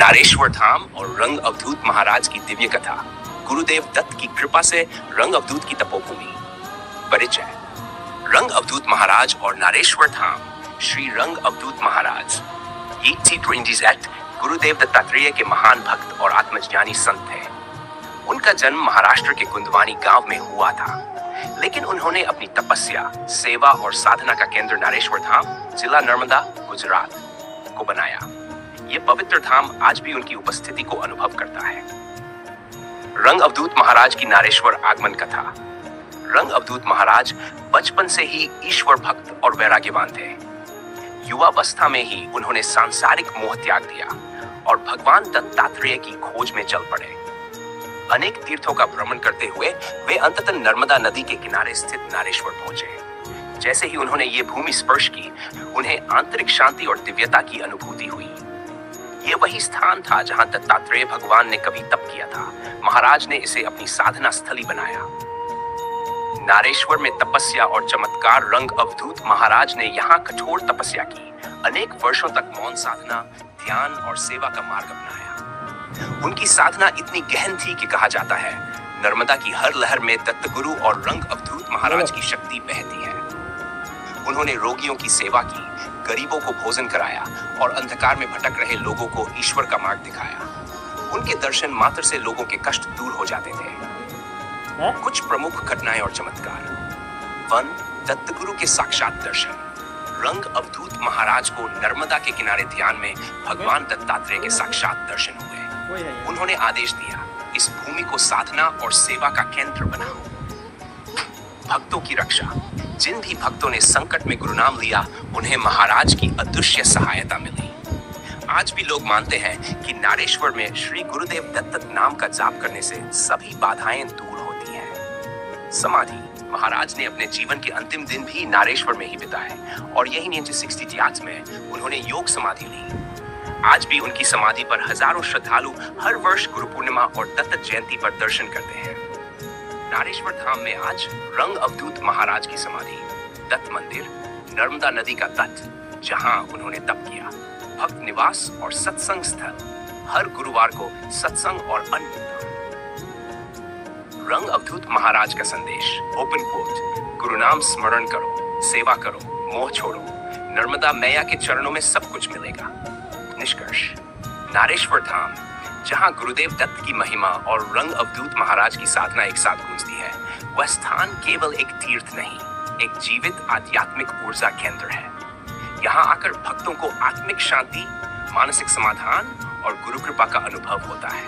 नारेश्वर धाम और रंग अवधूत महाराज की दिव्य कथा। गुरुदेव दत्त की कृपा से रंग अवधूत की तपोभूमि। परिचय। रंग अवधूत महाराज और नारेश्वर धाम। श्री रंग अवधूत महाराज 1828 गुरुदेव दत्तात्रेय के महान भक्त और आत्मज्ञानी संत थे। उनका जन्म महाराष्ट्र के कुंदवानी गांव में हुआ था, लेकिन उन्होंने अपनी तपस्या, सेवा और साधना का केंद्र नारेश्वर धाम, जिला नर्मदा, गुजरात को बनाया। ये पवित्र धाम आज भी उनकी उपस्थिति को अनुभव करता है। रंग अवधूत महाराज की नारेश्वर आगमन कथा। रंग अवधूत महाराज बचपन से ही ईश्वर भक्त और वैराग्यवान थे। युवावस्था में ही उन्होंने सांसारिक मोह त्याग दिया और भगवान दत्तात्रेय की खोज में चल पड़े। अनेक तीर्थों का भ्रमण करते हुए वे अंततः नर्मदा नदी के किनारे स्थित नारेश्वर पहुंचे। जैसे ही उन्होंने ये भूमि स्पर्श की, उन्हें आंतरिक शांति और दिव्यता की अनुभूति हुई। ये वही स्थान था जहां दत्तात्रेय भगवान ने कभी तप किया था। महाराज ने इसे अपनी साधना स्थली बनाया। नारेश्वर में तपस्या और चमत्कार। रंग अवधूत महाराज ने यहाँ कठोर तपस्या की, अनेक वर्षों तक मौन साधना, ध्यान और सेवा का मार्ग अपनाया। उनकी साधना इतनी गहन थी कि कहा जाता है नर्मदा की हर लहर में दत्तगुरु और रंग अवधूत महाराज की शक्ति बहती है। उन्होंने रोगियों की सेवा की, गरीबों को भोजन कराया और अंधकार में भटक रहे लोगों को ईश्वर का मार्ग दिखाया। उनके दर्शन मात्र से लोगों के कष्ट दूर हो जाते थे। कुछ प्रमुख घटनाएं और चमत्कार। 1. दत्तगुरु के साक्षात दर्शन। रंग अवधूत महाराज को नर्मदा के किनारे ध्यान में भगवान दत्तात्रेय के साक्षात दर्शन हुए। उन्होंने आदेश दिया, इस भूमि को साधना और सेवा का केंद्र बनाओ। भक्तों की रक्षा। जिन भी भक्तों ने संकट में गुरुनाम लिया, उन्हें महाराज की अदृश्य सहायता मिली। आज भी लोग मानते हैं कि नारेश्वर में श्री गुरुदेव दत्त नाम का जाप करने से सभी बाधाएं दूर होती हैं। समाधि। महाराज ने अपने जीवन के अंतिम दिन भी नारेश्वर में ही बिताए और यही 1960 में उन्होंने योग समाधि ली। आज भी उनकी समाधि पर हजारों श्रद्धालु हर वर्ष गुरु पूर्णिमा और दत्त जयंती पर दर्शन करते हैं। नारेश्वर धाम में आज रंग अवधूत महाराज की समाधि। दत्त मंदिर, नर्मदा नदी का तट, जहां उन्होंने तप किया। भक्त निवास और सत्संग स्थल, हर गुरुवार को सत्संग और अन्न। रंग अवधूत महाराज का संदेश, ओपन कोट, गुरुनाम स्मरण करो, सेवा करो, मोह छोड़ो, नर्मदा मैया के चरणों में सब कुछ मिलेगा। निष्कर्ष। नारेश्वर धाम, जहां गुरुदेव दत्त की महिमा और रंग अवधूत महाराज की साधना एक साथ गूंजती है, वह स्थान केवल एक तीर्थ नहीं, एक जीवित आध्यात्मिक ऊर्जा केंद्र है। यहाँ आकर भक्तों को आत्मिक शांति, मानसिक समाधान और गुरु कृपा का अनुभव होता है।